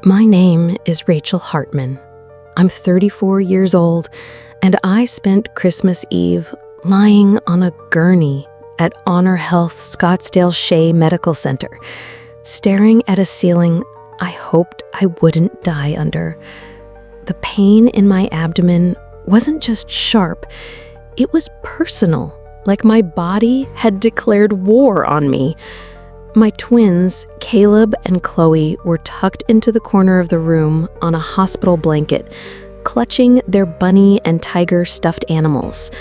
My name is Rachel Hartman. I'm 34 years old, and I spent Christmas Eve lying on a gurney at Honor Health Scottsdale Shea Medical Center, staring at a ceiling I hoped I wouldn't die under. The pain in my abdomen wasn't just sharp, it was personal, like my body had declared war on me. My twins, Caleb and Chloe, were tucked into the corner of the room on a hospital blanket, clutching their bunny and tiger stuffed animals.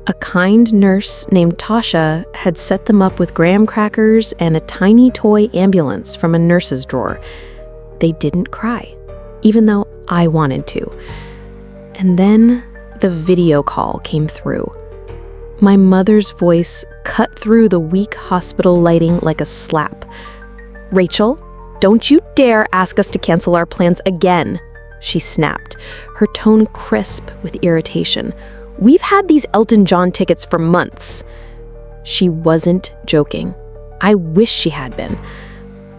A kind nurse named Tasha had set them up with graham crackers and a tiny toy ambulance from a nurse's drawer. They didn't cry, even though I wanted to. And then the video call came through. My mother's voice cut through the weak hospital lighting like a slap. "Rachel, don't you dare ask us to cancel our plans again," she snapped, her tone crisp with irritation. "We've had these Elton John tickets for months." She wasn't joking. I wish she had been.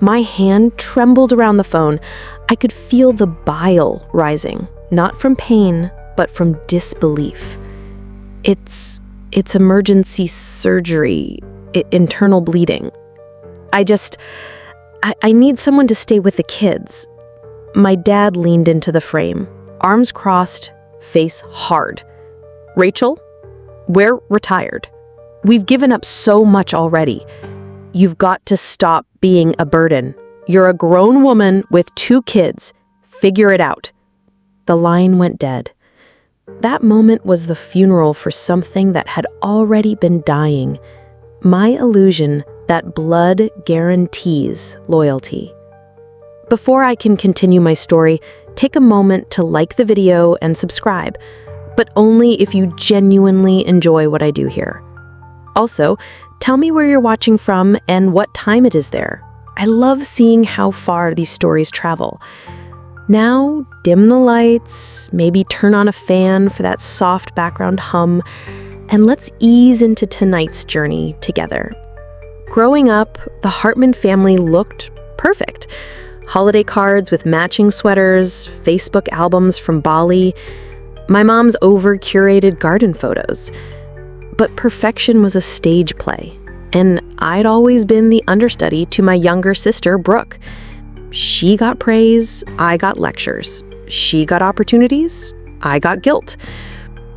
My hand trembled around the phone. I could feel the bile rising, not from pain, but from disbelief. It's emergency surgery, internal bleeding. I need someone to stay with the kids." My dad leaned into the frame, arms crossed, face hard. "Rachel, we're retired. We've given up so much already. You've got to stop being a burden. You're a grown woman with 2 kids. Figure it out." The line went dead. That moment was the funeral for something that had already been dying. My illusion that blood guarantees loyalty. Before I can continue my story, take a moment to like the video and subscribe, but only if you genuinely enjoy what I do here. Also, tell me where you're watching from and what time it is there. I love seeing how far these stories travel. Now, dim the lights, maybe turn on a fan for that soft background hum, and let's ease into tonight's journey together. Growing up, the Hartman family looked perfect. Holiday cards with matching sweaters, Facebook albums from Bali, my mom's over-curated garden photos. But perfection was a stage play, and I'd always been the understudy to my younger sister, Brooke. She got praise, I got lectures. She got opportunities, I got guilt.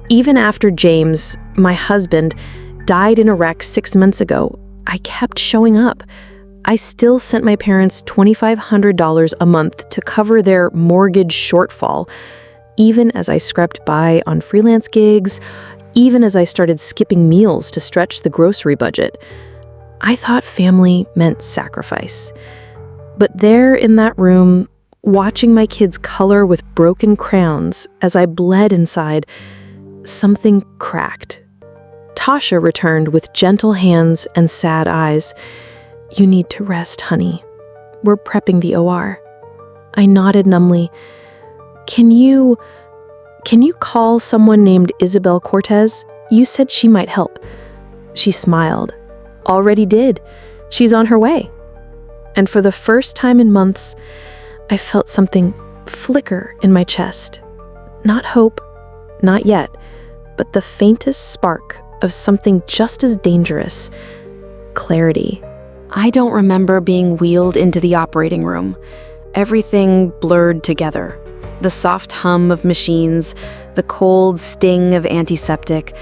Even after James, my husband, died in a wreck 6 months ago, I kept showing up. I still sent my parents $2,500 a month to cover their mortgage shortfall, even as I scraped by on freelance gigs, even as I started skipping meals to stretch the grocery budget. I thought family meant sacrifice. But there in that room, watching my kids color with broken crayons as I bled inside, something cracked. Tasha returned with gentle hands and sad eyes. "You need to rest, honey. We're prepping the OR." I nodded numbly. Can you call someone named Isabel Cortez? You said she might help." She smiled. "Already did. She's on her way." And for the first time in months, I felt something flicker in my chest. Not hope, not yet, but the faintest spark of something just as dangerous: clarity. I don't remember being wheeled into the operating room. Everything blurred together. The soft hum of machines, the cold sting of antiseptic,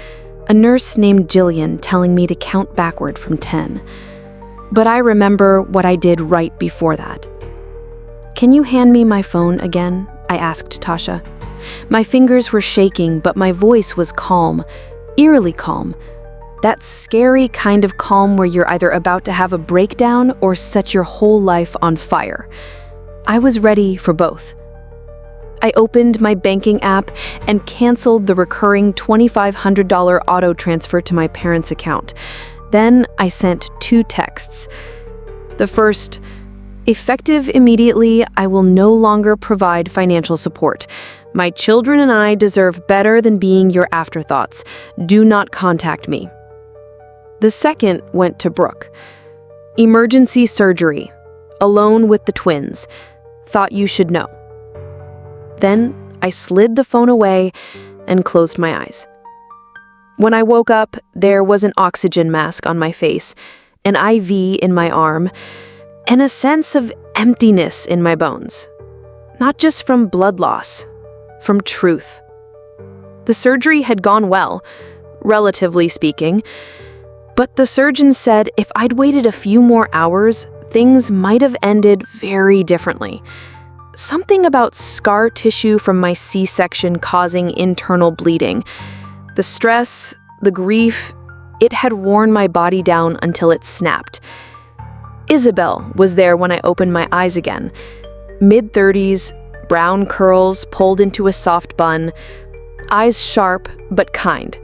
a nurse named Jillian telling me to count backward from 10. But I remember what I did right before that. "Can you hand me my phone again?" I asked Tasha. My fingers were shaking, but my voice was calm, eerily calm. That scary kind of calm where you're either about to have a breakdown or set your whole life on fire. I was ready for both. I opened my banking app and canceled the recurring $2,500 auto transfer to my parents' account. Then I sent 2 texts. The first, "Effective immediately, I will no longer provide financial support. My children and I deserve better than being your afterthoughts. Do not contact me." The second went to Brooke. "Emergency surgery. Alone with the twins. thought you should know." Then I slid the phone away and closed my eyes. When I woke up, there was an oxygen mask on my face, an IV in my arm, and a sense of emptiness in my bones. Not just from blood loss, from truth. The surgery had gone well, relatively speaking, but the surgeon said if I'd waited a few more hours, things might have ended very differently. Something about scar tissue from my C-section causing internal bleeding. The stress, the grief, it had worn my body down until it snapped. Isabel was there when I opened my eyes again. Mid-30s, brown curls pulled into a soft bun, eyes sharp but kind.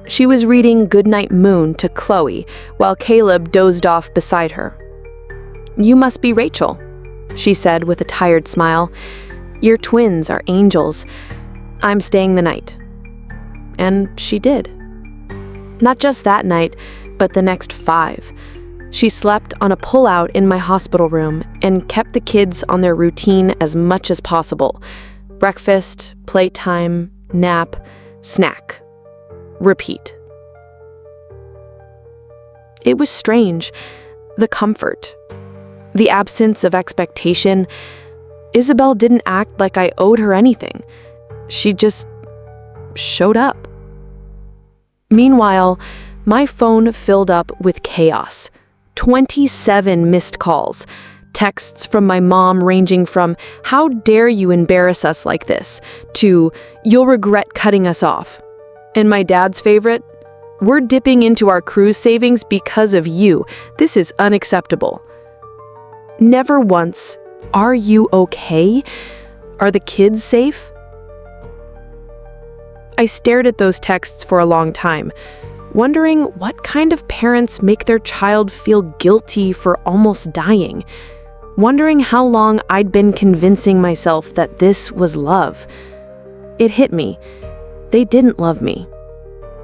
She was reading Goodnight Moon to Chloe while Caleb dozed off beside her. "You must be Rachel," she said with a tired smile. "Your twins are angels. I'm staying the night." And she did. Not just that night, but the next 5. She slept on a pull-out in my hospital room and kept the kids on their routine as much as possible. Breakfast, playtime, nap, snack. Repeat. It was strange. The comfort. The absence of expectation. Isabel didn't act like I owed her anything. She just showed up. Meanwhile, my phone filled up with chaos. 27 missed calls. Texts from my mom ranging from, "How dare you embarrass us like this?" to, "You'll regret cutting us off." And my dad's favorite, "We're dipping into our cruise savings because of you. This is unacceptable." Never once, "Are you okay? Are the kids safe?" I stared at those texts for a long time, wondering what kind of parents make their child feel guilty for almost dying, wondering how long I'd been convincing myself that this was love. It hit me. They didn't love me.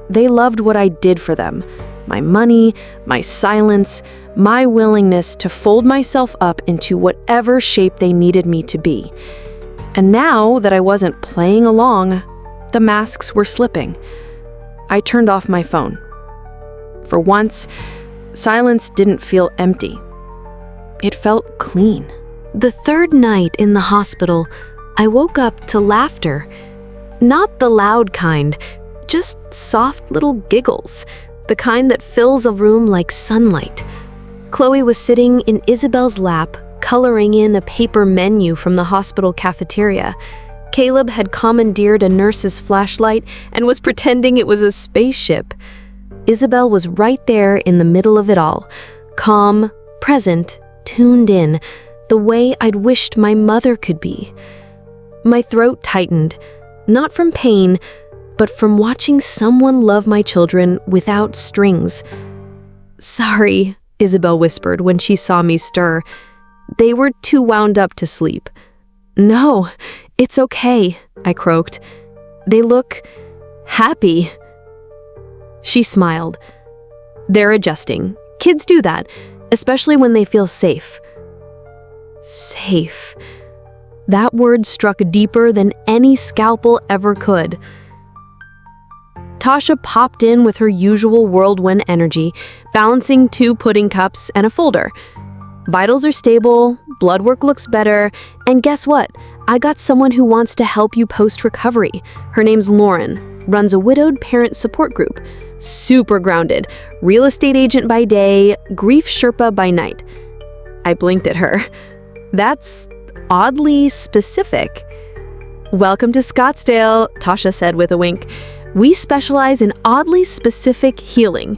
They loved what I did for them, my money, my silence, my willingness to fold myself up into whatever shape they needed me to be. And now that I wasn't playing along, the masks were slipping. I turned off my phone. For once, silence didn't feel empty. It felt clean. The third night in the hospital, I woke up to laughter. Not the loud kind, just soft little giggles, the kind that fills a room like sunlight. Chloe was sitting in Isabel's lap, coloring in a paper menu from the hospital cafeteria. Caleb had commandeered a nurse's flashlight and was pretending it was a spaceship. Isabel was right there in the middle of it all, calm, present, tuned in, the way I'd wished my mother could be. My throat tightened, not from pain, but from watching someone love my children without strings. "Sorry," Isabel whispered when she saw me stir. "They were too wound up to sleep." "No, it's okay," I croaked. "They look happy." She smiled. "They're adjusting. Kids do that, especially when they feel safe." Safe. That word struck deeper than any scalpel ever could. Tasha popped in with her usual whirlwind energy, balancing 2 pudding cups and a folder. Vitals are stable, blood work looks better, and guess what? I got someone who wants to help you post-recovery. Her name's Lauren, runs a widowed parent support group. Super grounded, real estate agent by day, grief Sherpa by night. I blinked at her. That's oddly specific. "Welcome to Scottsdale," Tasha said with a wink. "We specialize in oddly specific healing."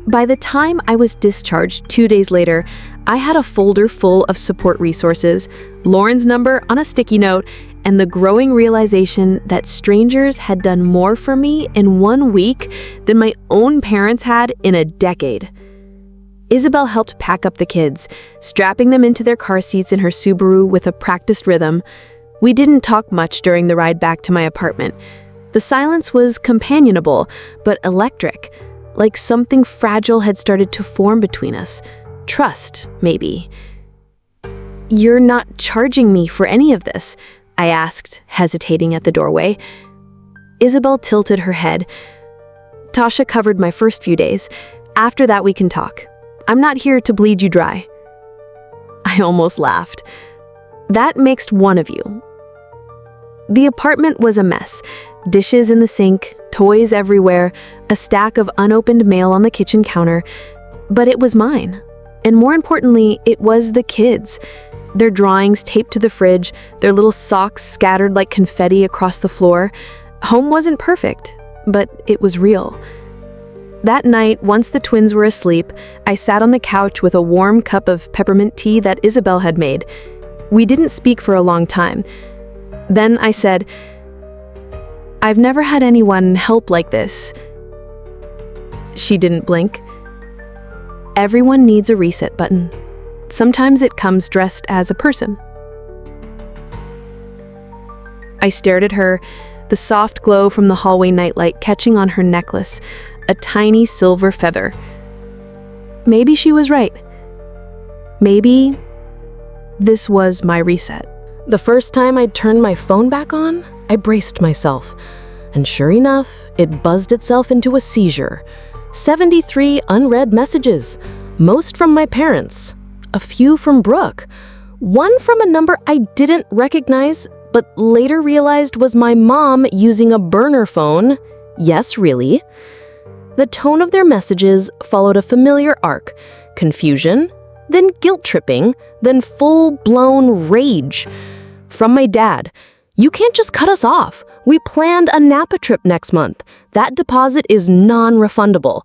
By the time I was discharged 2 days later, I had a folder full of support resources, Lauren's number on a sticky note, and the growing realization that strangers had done more for me in 1 week than my own parents had in a decade. Isabel helped pack up the kids, strapping them into their car seats in her Subaru with a practiced rhythm. We didn't talk much during the ride back to my apartment. The silence was companionable, but electric, like something fragile had started to form between us. Trust, maybe. "You're not charging me for any of this?" I asked, hesitating at the doorway. Isabel tilted her head. "Tasha covered my first few days. After that, we can talk. I'm not here to bleed you dry." I almost laughed. "That makes one of you." The apartment was a mess. Dishes in the sink, toys everywhere, a stack of unopened mail on the kitchen counter. But it was mine. And more importantly, it was the kids. Their drawings taped to the fridge, their little socks scattered like confetti across the floor. Home wasn't perfect, but it was real. That night, once the twins were asleep, I sat on the couch with a warm cup of peppermint tea that Isabel had made. We didn't speak for a long time. Then I said, "I've never had anyone help like this." She didn't blink. Everyone needs a reset button. Sometimes it comes dressed as a person. I stared at her, the soft glow from the hallway nightlight catching on her necklace, a tiny silver feather. Maybe she was right. Maybe this was my reset. The first time I'd turned my phone back on, I braced myself. And sure enough, it buzzed itself into a seizure. 73 unread messages, most from my parents, a few from Brooke, one from a number I didn't recognize, but later realized was my mom using a burner phone. Yes, really. The tone of their messages followed a familiar arc: confusion, then guilt-tripping, then full-blown rage. From my dad, "You can't just cut us off. We planned a Napa trip next month. That deposit is non-refundable."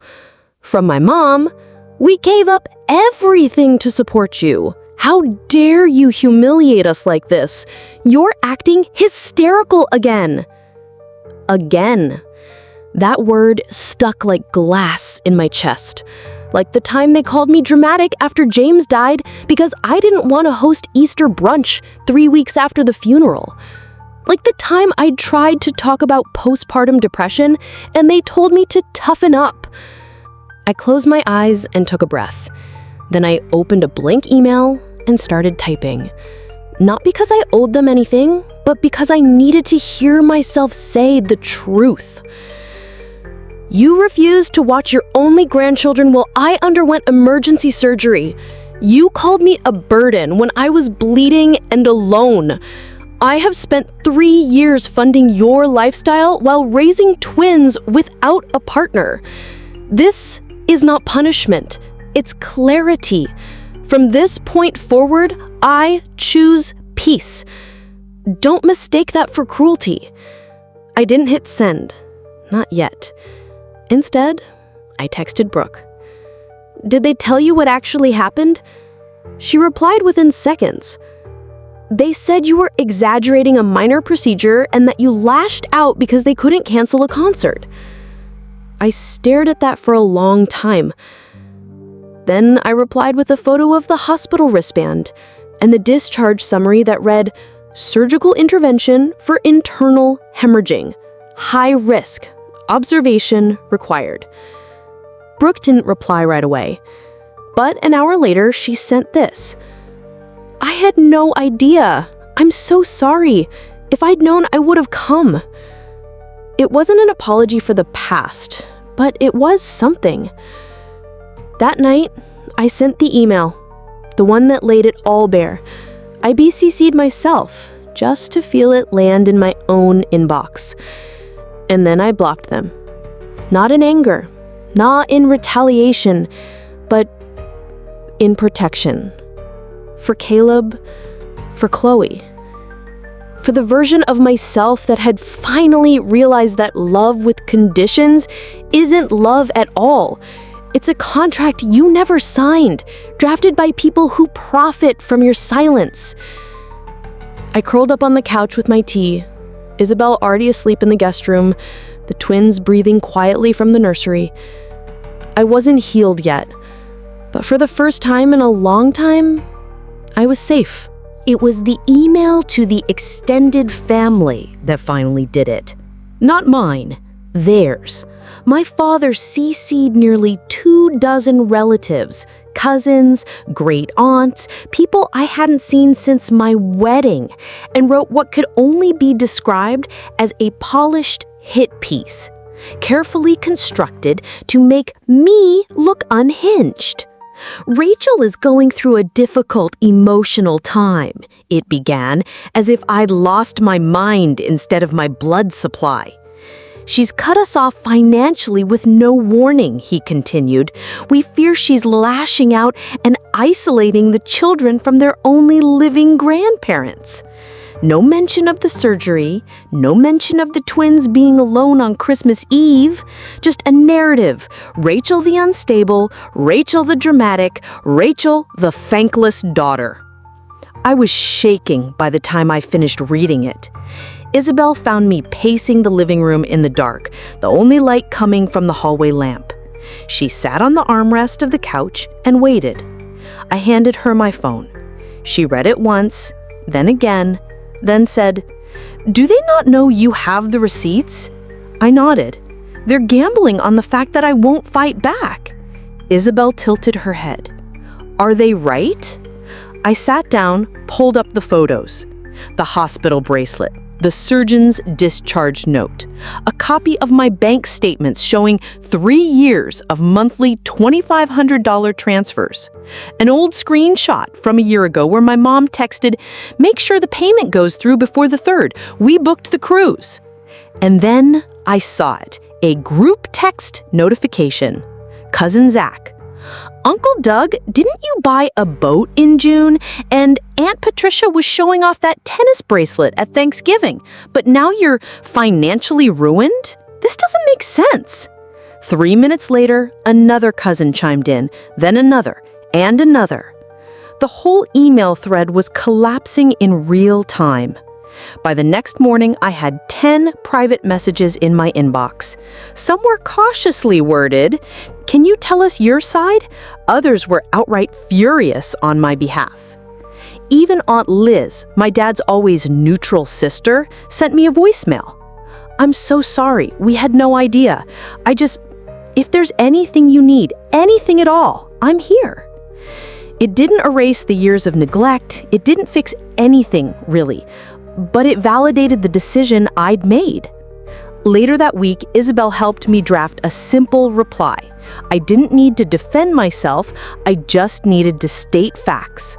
From my mom, "We gave up everything to support you. How dare you humiliate us like this? You're acting hysterical again." Again. That word stuck like glass in my chest. Like the time they called me dramatic after James died because I didn't want to host Easter brunch 3 weeks after the funeral. Like the time I'd tried to talk about postpartum depression and they told me to toughen up. I closed my eyes and took a breath. Then I opened a blank email and started typing. Not because I owed them anything, but because I needed to hear myself say the truth. "You refused to watch your only grandchildren while I underwent emergency surgery. You called me a burden when I was bleeding and alone. I have spent 3 years funding your lifestyle while raising twins without a partner. This is not punishment, it's clarity. From this point forward, I choose peace. Don't mistake that for cruelty." I didn't hit send. Not yet. Instead, I texted Brooke. "Did they tell you what actually happened?" She replied within seconds. "They said you were exaggerating a minor procedure and that you lashed out because they couldn't cancel a concert." I stared at that for a long time. Then I replied with a photo of the hospital wristband and the discharge summary that read, "Surgical intervention for internal hemorrhaging. High risk. Observation required." Brooke didn't reply right away, but an hour later she sent this. "I had no idea. I'm so sorry. If I'd known, I would have come." It wasn't an apology for the past, but it was something. That night, I sent the email, the one that laid it all bare. I BCC'd myself just to feel it land in my own inbox. And then I blocked them. Not in anger, not in retaliation, but in protection. For Caleb, for Chloe. For the version of myself that had finally realized that love with conditions isn't love at all. It's a contract you never signed, drafted by people who profit from your silence. I curled up on the couch with my tea, Isabel already asleep in the guest room, the twins breathing quietly from the nursery. I wasn't healed yet, but for the first time in a long time, I was safe. It was the email to the extended family that finally did it. Not mine, theirs. My father CC'd nearly 24 relatives, cousins, great aunts, people I hadn't seen since my wedding, and wrote what could only be described as a polished hit piece, carefully constructed to make me look unhinged. Rachel is going through a difficult emotional time, it began, as if I'd lost my mind instead of my blood supply. She's cut us off financially with no warning, he continued. We fear she's lashing out and isolating the children from their only living grandparents. No mention of the surgery, no mention of the twins being alone on Christmas Eve, just a narrative. Rachel the unstable, Rachel the dramatic, Rachel the thankless daughter. I was shaking by the time I finished reading it. Isabel found me pacing the living room in the dark, the only light coming from the hallway lamp. She sat on the armrest of the couch and waited. I handed her my phone. She read it once, then again, then said, "Do they not know you have the receipts?" I nodded. "They're gambling on the fact that I won't fight back." Isabel tilted her head. "Are they right?" I sat down, pulled up the photos. The hospital bracelet, the surgeon's discharge note, a copy of my bank statements showing 3 years of monthly $2,500 transfers, an old screenshot from a year ago where my mom texted, "Make sure the payment goes through before the 3rd. We booked the cruise." And then I saw it, a group text notification. Cousin Zach, "Uncle Doug, didn't you buy a boat in June? And Aunt Patricia was showing off that tennis bracelet at Thanksgiving, but now you're financially ruined? This doesn't make sense." 3 minutes later, another cousin chimed in, then another, and another. The whole email thread was collapsing in real time. By the next morning, I had 10 private messages in my inbox. Some were cautiously worded, "Can you tell us your side?" Others were outright furious on my behalf. Even Aunt Liz, my dad's always neutral sister, sent me a voicemail. "I'm so sorry, we had no idea. If there's anything you need, anything at all, I'm here." It didn't erase the years of neglect, it didn't fix anything, really, but it validated the decision I'd made. Later that week, Isabel helped me draft a simple reply. I didn't need to defend myself, I just needed to state facts.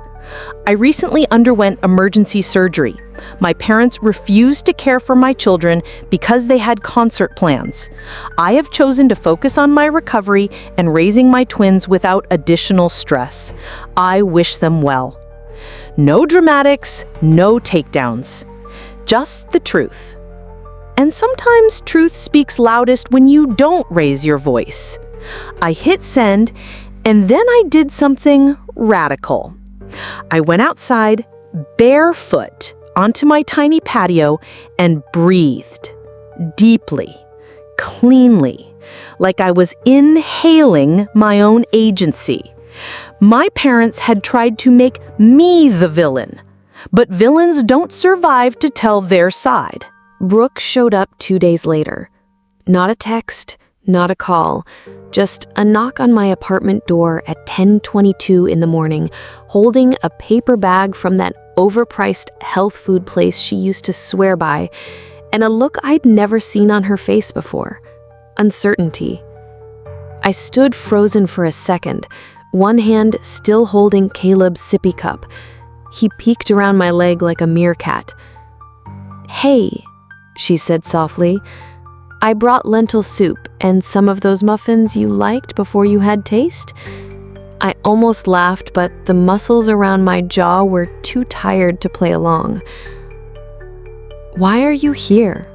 I recently underwent emergency surgery. My parents refused to care for my children because they had concert plans. I have chosen to focus on my recovery and raising my twins without additional stress. I wish them well. No dramatics, no takedowns. Just the truth. And sometimes truth speaks loudest when you don't raise your voice. I hit send, and then I did something radical. I went outside, barefoot, onto my tiny patio and breathed deeply, cleanly, like I was inhaling my own agency. My parents had tried to make me the villain, but villains don't survive to tell their side. Brooke showed up 2 days later. Not a text, not a call, just a knock on my apartment door at 10:22 in the morning, holding a paper bag from that overpriced health food place she used to swear by, and a look I'd never seen on her face before, uncertainty. I stood frozen for a second, one hand still holding Caleb's sippy cup. He peeked around my leg like a meerkat. "Hey," she said softly, "I brought lentil soup and some of those muffins you liked before you had taste." I almost laughed, but the muscles around my jaw were too tired to play along. "Why are you here?"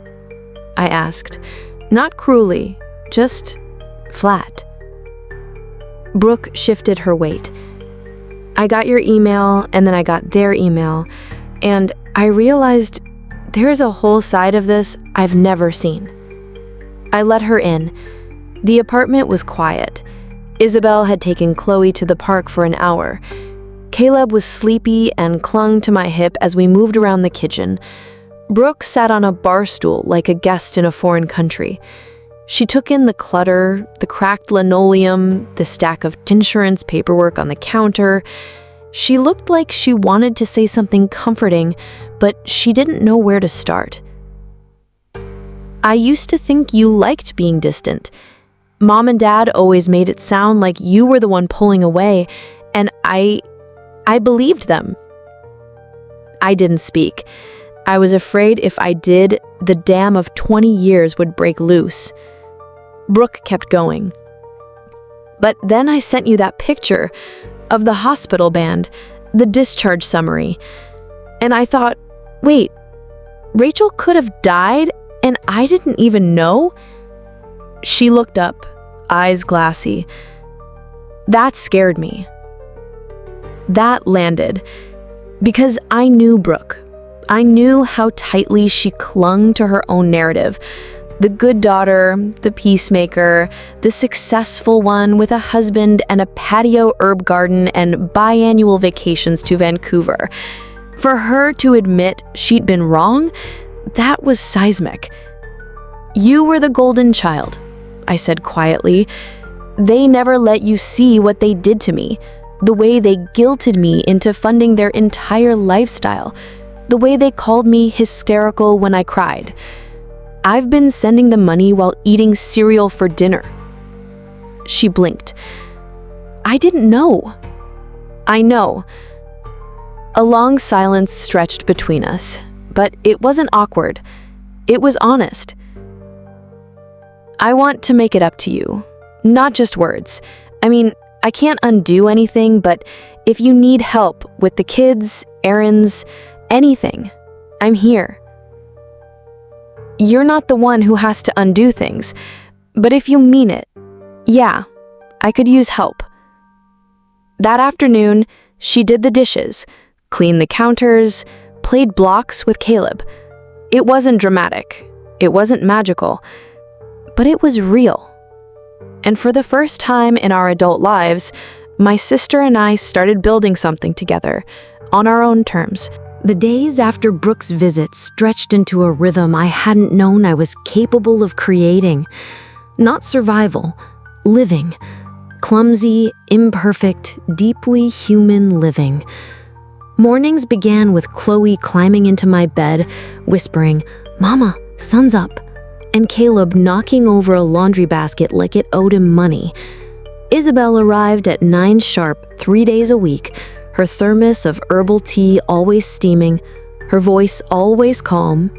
I asked, not cruelly, just flat. Brooke shifted her weight. "I got your email, and then I got their email, and I realized there's a whole side of this I've never seen." I let her in. The apartment was quiet. Isabel had taken Chloe to the park for an hour. Caleb was sleepy and clung to my hip as we moved around the kitchen. Brooke sat on a bar stool like a guest in a foreign country. She took in the clutter, the cracked linoleum, the stack of insurance paperwork on the counter. She looked like she wanted to say something comforting, but she didn't know where to start. "I used to think you liked being distant. Mom and Dad always made it sound like you were the one pulling away, and I believed them." I didn't speak. I was afraid if I did, the dam of 20 years would break loose. Brooke kept going. "But then I sent you that picture of the hospital band, the discharge summary. And I thought, wait, Rachel could have died and I didn't even know?" She looked up, eyes glassy. That scared me. That landed. Because I knew Brooke. I knew how tightly she clung to her own narrative. The good daughter, the peacemaker, the successful one with a husband and a patio herb garden and biannual vacations to Vancouver. For her to admit she'd been wrong, that was seismic. "You were the golden child," I said quietly. "They never let you see what they did to me, the way they guilted me into funding their entire lifestyle, the way they called me hysterical when I cried. I've been sending the money while eating cereal for dinner." She blinked. "I didn't know." "I know." A long silence stretched between us, but it wasn't awkward. It was honest. "I want to make it up to you, not just words. I mean, I can't undo anything, but if you need help with the kids, errands, anything, I'm here. You're not the one who has to undo things, but if you mean it, yeah, I could use help." That afternoon, she did the dishes, cleaned the counters, played blocks with Caleb. It wasn't dramatic, it wasn't magical, but it was real. And for the first time in our adult lives, my sister and I started building something together, on our own terms. The days after Brooke's visit stretched into a rhythm I hadn't known I was capable of creating. Not survival, living. Clumsy, imperfect, deeply human living. Mornings began with Chloe climbing into my bed, whispering, "Mama, sun's up," and Caleb knocking over a laundry basket like it owed him money. Isabel arrived at 9 sharp, 3 days a week, her thermos of herbal tea always steaming, her voice always calm.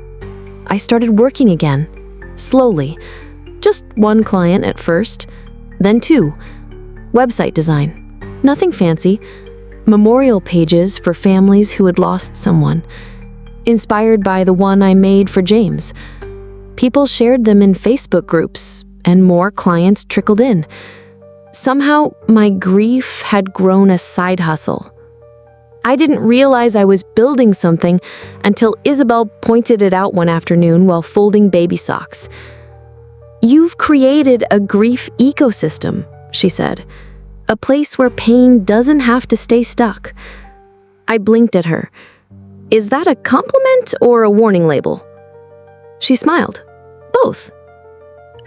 I started working again, slowly. Just 1 client at first, then 2. Website design. Nothing fancy. Memorial pages for families who had lost someone. Inspired by the one I made for James. People shared them in Facebook groups, and more clients trickled in. Somehow, my grief had grown a side hustle. I didn't realize I was building something until Isabel pointed it out one afternoon while folding baby socks. "You've created a grief ecosystem," she said. "A place where pain doesn't have to stay stuck." I blinked at her. "Is that a compliment or a warning label?" She smiled. "Both."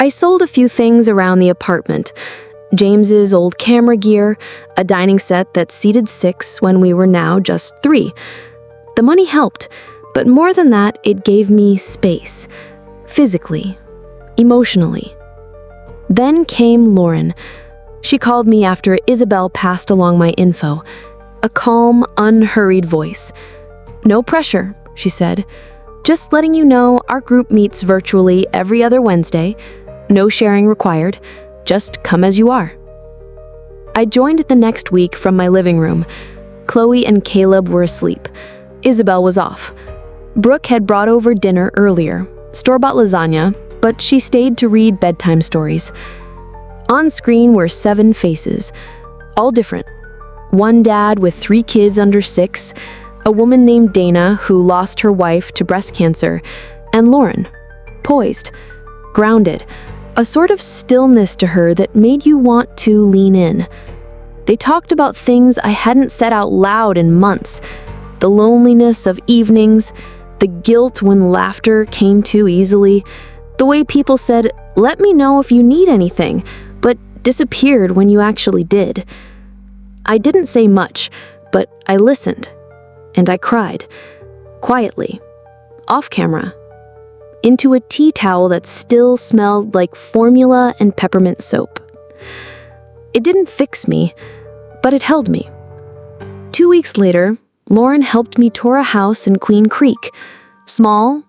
I sold a few things around the apartment. James's old camera gear, a dining set that seated 6 when we were now just 3. The money helped, but more than that, it gave me space. Physically, emotionally. Then came Lauren. She called me after Isabel passed along my info. A calm, unhurried voice. "No pressure," she said. "Just letting you know our group meets virtually every other Wednesday. No sharing required. Just come as you are." I joined the next week from my living room. Chloe and Caleb were asleep. Isabel was off. Brooke had brought over dinner earlier, store-bought lasagna, but she stayed to read bedtime stories. On screen were 7 faces, all different. One dad with 3 kids under 6, a woman named Dana who lost her wife to breast cancer, and Lauren, poised, grounded, a sort of stillness to her that made you want to lean in. They talked about things I hadn't said out loud in months, the loneliness of evenings, the guilt when laughter came too easily, The way people said, "Let me know if you need anything," but disappeared when you actually did. I didn't say much, but I listened, and I cried, quietly, off camera, into a tea towel that still smelled like formula and peppermint soap. It didn't fix me, but it held me. 2 weeks later, Lauren helped me tour a house in Queen Creek, small,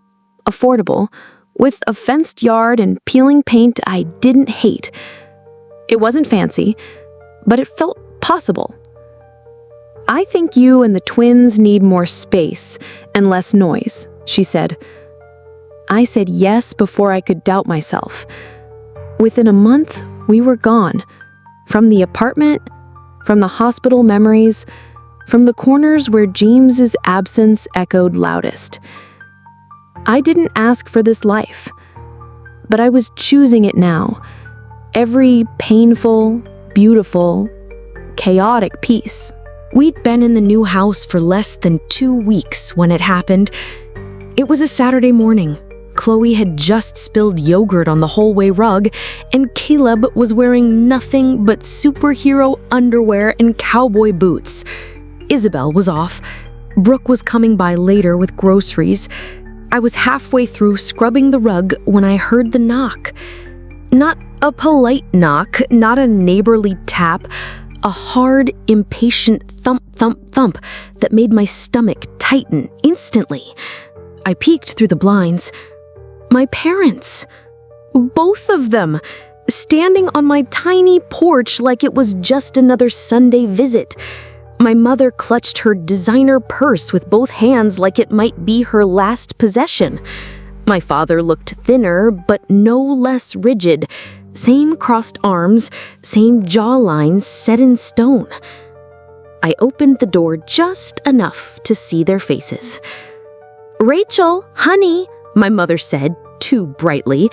affordable, with a fenced yard and peeling paint I didn't hate. It wasn't fancy, but it felt possible. "I think you and the twins need more space and less noise," she said. I said yes before I could doubt myself. Within a month, we were gone. From the apartment, from the hospital memories, from the corners where James's absence echoed loudest. I didn't ask for this life, but I was choosing it now. Every painful, beautiful, chaotic piece. We'd been in the new house for less than 2 weeks when it happened. It was a Saturday morning. Chloe had just spilled yogurt on the hallway rug, and Caleb was wearing nothing but superhero underwear and cowboy boots. Isabel was off. Brooke was coming by later with groceries. I was halfway through scrubbing the rug when I heard the knock. Not a polite knock, not a neighborly tap, a hard, impatient thump, thump, thump that made my stomach tighten instantly. I peeked through the blinds. My parents. Both of them, standing on my tiny porch like it was just another Sunday visit. My mother clutched her designer purse with both hands like it might be her last possession. My father looked thinner, but no less rigid. Same crossed arms, same jawline set in stone. I opened the door just enough to see their faces. "Rachel, honey," my mother said, too brightly.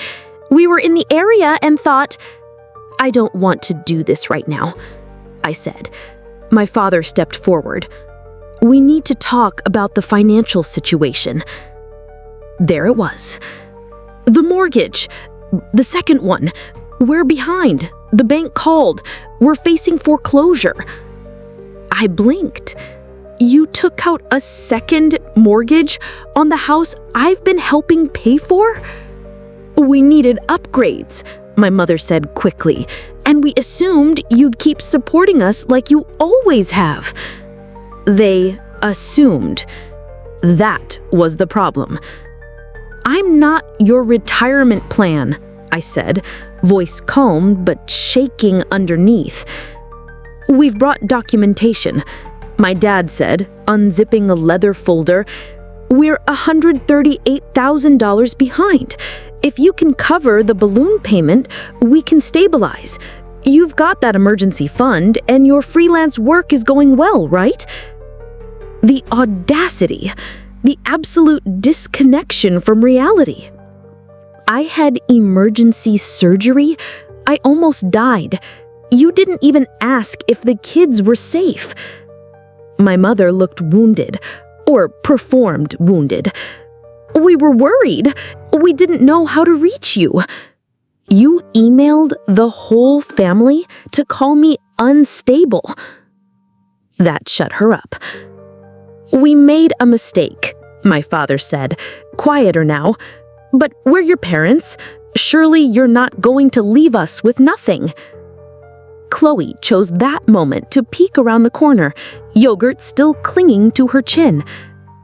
"We were in the area and thought—" "I don't want to do this right now," I said. My father stepped forward. "We need to talk about the financial situation." There it was. "The mortgage. The second one. We're behind. The bank called. We're facing foreclosure." I blinked. "You took out a second mortgage on the house I've been helping pay for?" "We needed upgrades," my mother said quickly, "and we assumed you'd keep supporting us like you always have." They assumed. That was the problem. "I'm not your retirement plan," I said, voice calm but shaking underneath. "We've brought documentation," my dad said, unzipping a leather folder. "We're $138,000 behind. If you can cover the balloon payment, we can stabilize. You've got that emergency fund, and your freelance work is going well, right?" The audacity, the absolute disconnection from reality. I had emergency surgery. I almost died. You didn't even ask if the kids were safe. My mother looked wounded, or performed wounded. "We were worried. We didn't know how to reach you. You emailed the whole family to call me unstable." That shut her up. "We made a mistake," my father said, quieter now. "But we're your parents. Surely you're not going to leave us with nothing." Chloe chose that moment to peek around the corner, yogurt still clinging to her chin.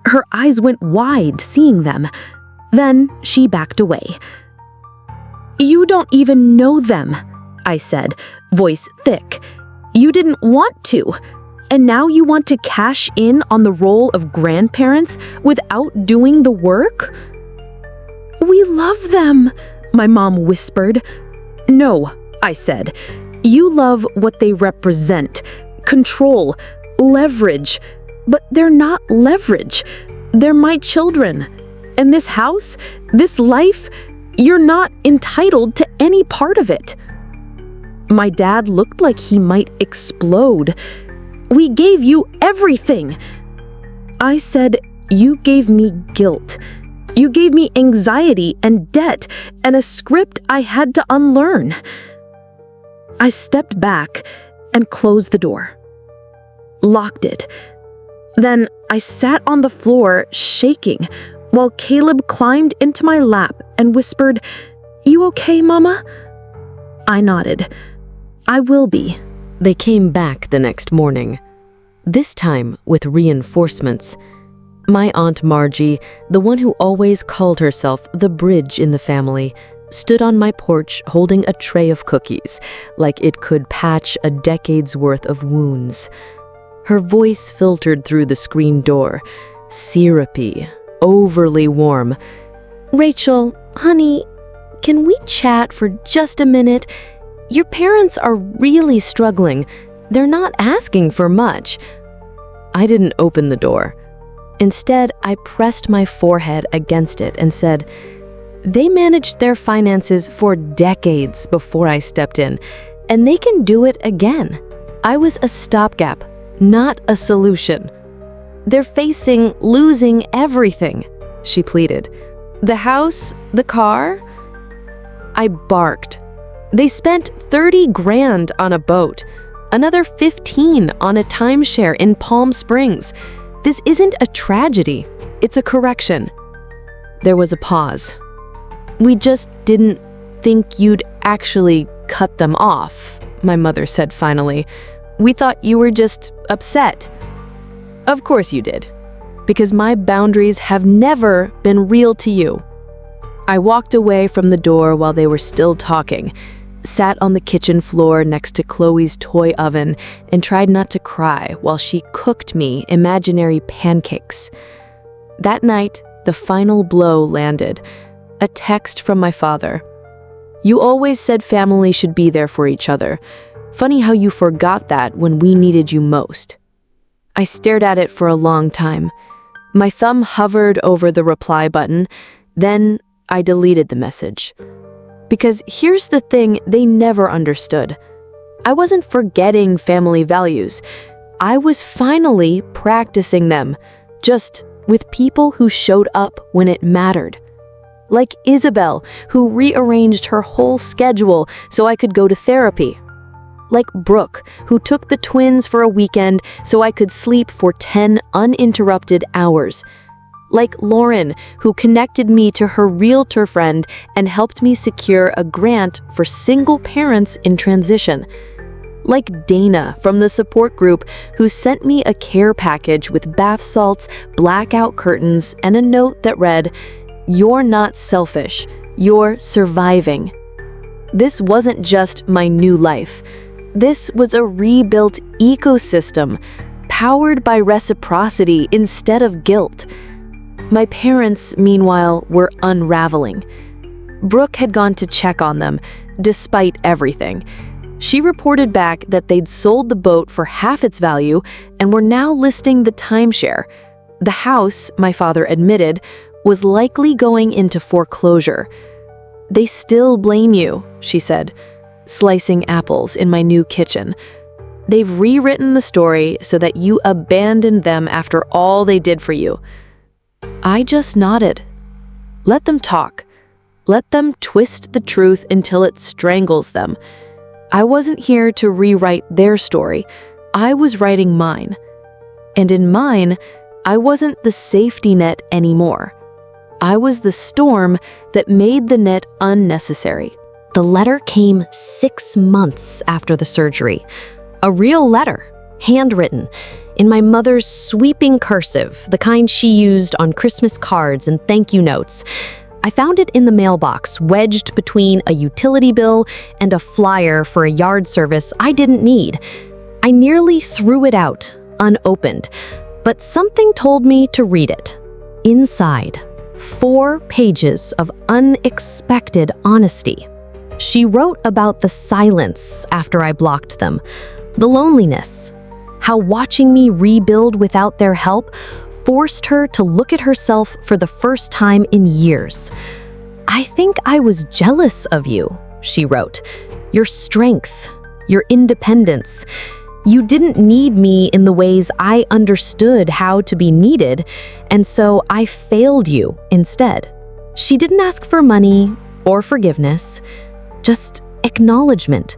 Her eyes went wide seeing them. Then she backed away. "You don't even know them," I said, voice thick. "You didn't want to. And now you want to cash in on the role of grandparents without doing the work?" "We love them," my mom whispered. "No," I said. "You love what they represent. Control, leverage. But they're not leverage. They're my children. And this house, this life, you're not entitled to any part of it." My dad looked like he might explode. "We gave you everything." I said, "You gave me guilt. You gave me anxiety and debt and a script I had to unlearn. I stepped back and closed the door, locked it. Then I sat on the floor shaking while Caleb climbed into my lap and whispered, "You okay, Mama?" I nodded. "I will be." They came back the next morning, this time with reinforcements. My Aunt Margie, the one who always called herself the bridge in the family, stood on my porch holding a tray of cookies, like it could patch a decade's worth of wounds. Her voice filtered through the screen door, syrupy, overly warm. "Rachel, honey, can we chat for just a minute? Your parents are really struggling. They're not asking for much." I didn't open the door. Instead, I pressed my forehead against it and said, "They managed their finances for decades before I stepped in, and they can do it again. I was a stopgap, not a solution. They're facing losing everything," she pleaded. "The house, the car." I barked. They spent 30 grand on a boat, another 15 on a timeshare in Palm Springs. This isn't a tragedy, it's a correction. There was a pause. "We just didn't think you'd actually cut them off," my mother said finally. "We thought you were just upset." "Of course you did, because my boundaries have never been real to you." I walked away from the door while they were still talking, sat on the kitchen floor next to Chloe's toy oven, and tried not to cry while she cooked me imaginary pancakes. That night, the final blow landed. A text from my father. "You always said family should be there for each other. Funny how you forgot that when we needed you most." I stared at it for a long time. My thumb hovered over the reply button, then I deleted the message. Because here's the thing they never understood. I wasn't forgetting family values. I was finally practicing them, just with people who showed up when it mattered. Like Isabel, who rearranged her whole schedule so I could go to therapy. Like Brooke, who took the twins for a weekend so I could sleep for 10 uninterrupted hours. Like Lauren, who connected me to her realtor friend and helped me secure a grant for single parents in transition. Like Dana from the support group, who sent me a care package with bath salts, blackout curtains, and a note that read, "You're not selfish, you're surviving." This wasn't just my new life. This was a rebuilt ecosystem, powered by reciprocity instead of guilt. My parents, meanwhile, were unraveling. Brooke had gone to check on them, despite everything. She reported back that they'd sold the boat for half its value and were now listing the timeshare. The house, my father admitted, was likely going into foreclosure. "They still blame you," she said, slicing apples in my new kitchen. "They've rewritten the story so that you abandoned them after all they did for you." I just nodded. Let them talk. Let them twist the truth until it strangles them. I wasn't here to rewrite their story. I was writing mine. And in mine, I wasn't the safety net anymore. I was the storm that made the net unnecessary. The letter came 6 months after the surgery. A real letter, handwritten, in my mother's sweeping cursive, the kind she used on Christmas cards and thank you notes. I found it in the mailbox, wedged between a utility bill and a flyer for a yard service I didn't need. I nearly threw it out, unopened, but something told me to read it. Inside, 4 pages of unexpected honesty. She wrote about the silence after I blocked them, the loneliness, how watching me rebuild without their help forced her to look at herself for the first time in years. "I think I was jealous of you," she wrote. "Your strength, your independence. You didn't need me in the ways I understood how to be needed, and so I failed you instead." She didn't ask for money or forgiveness, just acknowledgement.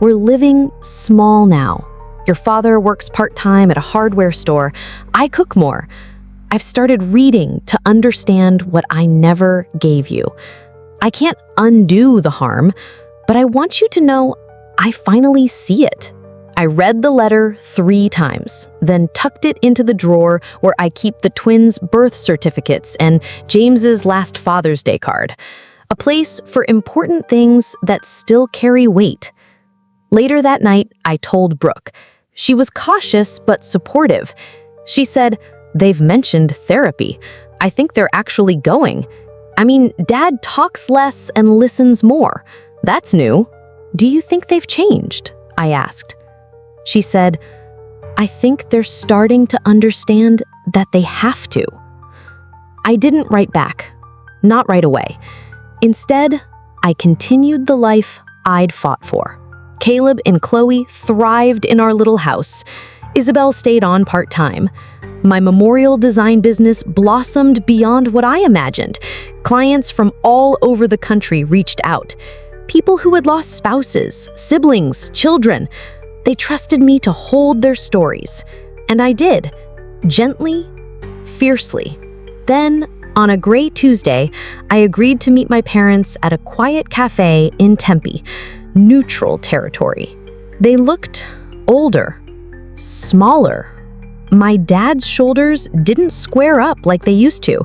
"We're living small now. Your father works part-time at a hardware store. I cook more. I've started reading to understand what I never gave you. I can't undo the harm, but I want you to know I finally see it." I read the letter 3 times, then tucked it into the drawer where I keep the twins' birth certificates and James's last Father's Day card, a place for important things that still carry weight. Later that night, I told Brooke. She was cautious but supportive. She said, "They've mentioned therapy. I think they're actually going. I mean, Dad talks less and listens more. That's new." "Do you think they've changed?" I asked. She said, "I think they're starting to understand that they have to." I didn't write back, not right away. Instead, I continued the life I'd fought for. Caleb and Chloe thrived in our little house. Isabel stayed on part-time. My memorial design business blossomed beyond what I imagined. Clients from all over the country reached out. People who had lost spouses, siblings, children. They trusted me to hold their stories. And I did, gently, fiercely. Then, on a gray Tuesday, I agreed to meet my parents at a quiet cafe in Tempe, neutral territory. They looked older, smaller. My dad's shoulders didn't square up like they used to.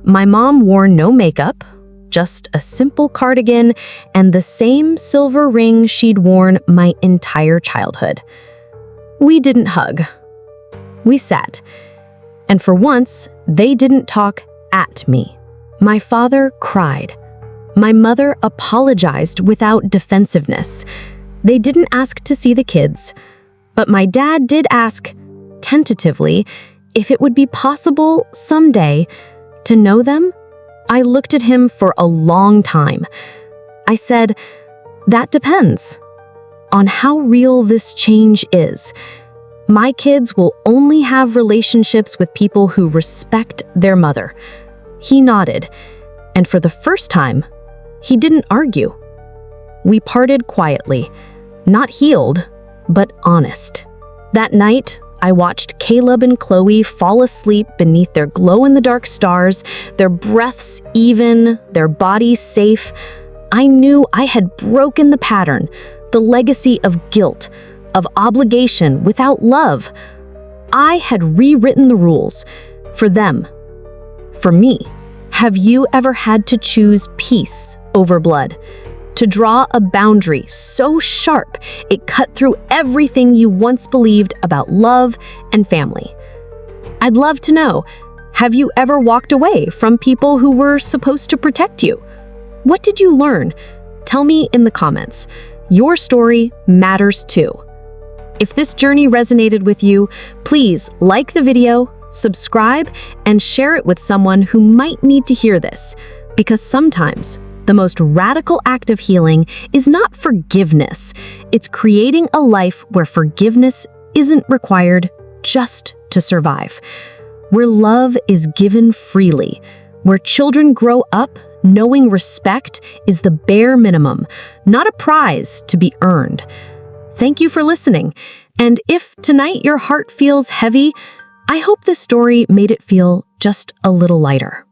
My mom wore no makeup, just a simple cardigan and the same silver ring she'd worn my entire childhood. We didn't hug. We sat. And for once, they didn't talk at me. My father cried. My mother apologized without defensiveness. They didn't ask to see the kids, but my dad did ask, tentatively, if it would be possible someday to know them. I looked at him for a long time. I said, "That depends on how real this change is. My kids will only have relationships with people who respect their mother." He nodded, and for the first time, he didn't argue. We parted quietly, not healed, but honest. That night, I watched Caleb and Chloe fall asleep beneath their glow-in-the-dark stars, their breaths even, their bodies safe. I knew I had broken the pattern, the legacy of guilt, of obligation without love. I had rewritten the rules for them, for me. Have you ever had to choose peace over blood? To draw a boundary so sharp it cut through everything you once believed about love and family? I'd love to know, have you ever walked away from people who were supposed to protect you? What did you learn? Tell me in the comments. Your story matters too. If this journey resonated with you, please like the video, subscribe, and share it with someone who might need to hear this, because sometimes the most radical act of healing is not forgiveness. It's creating a life where forgiveness isn't required just to survive. Where love is given freely. Where children grow up knowing respect is the bare minimum, not a prize to be earned. Thank you for listening. And if tonight your heart feels heavy, I hope this story made it feel just a little lighter.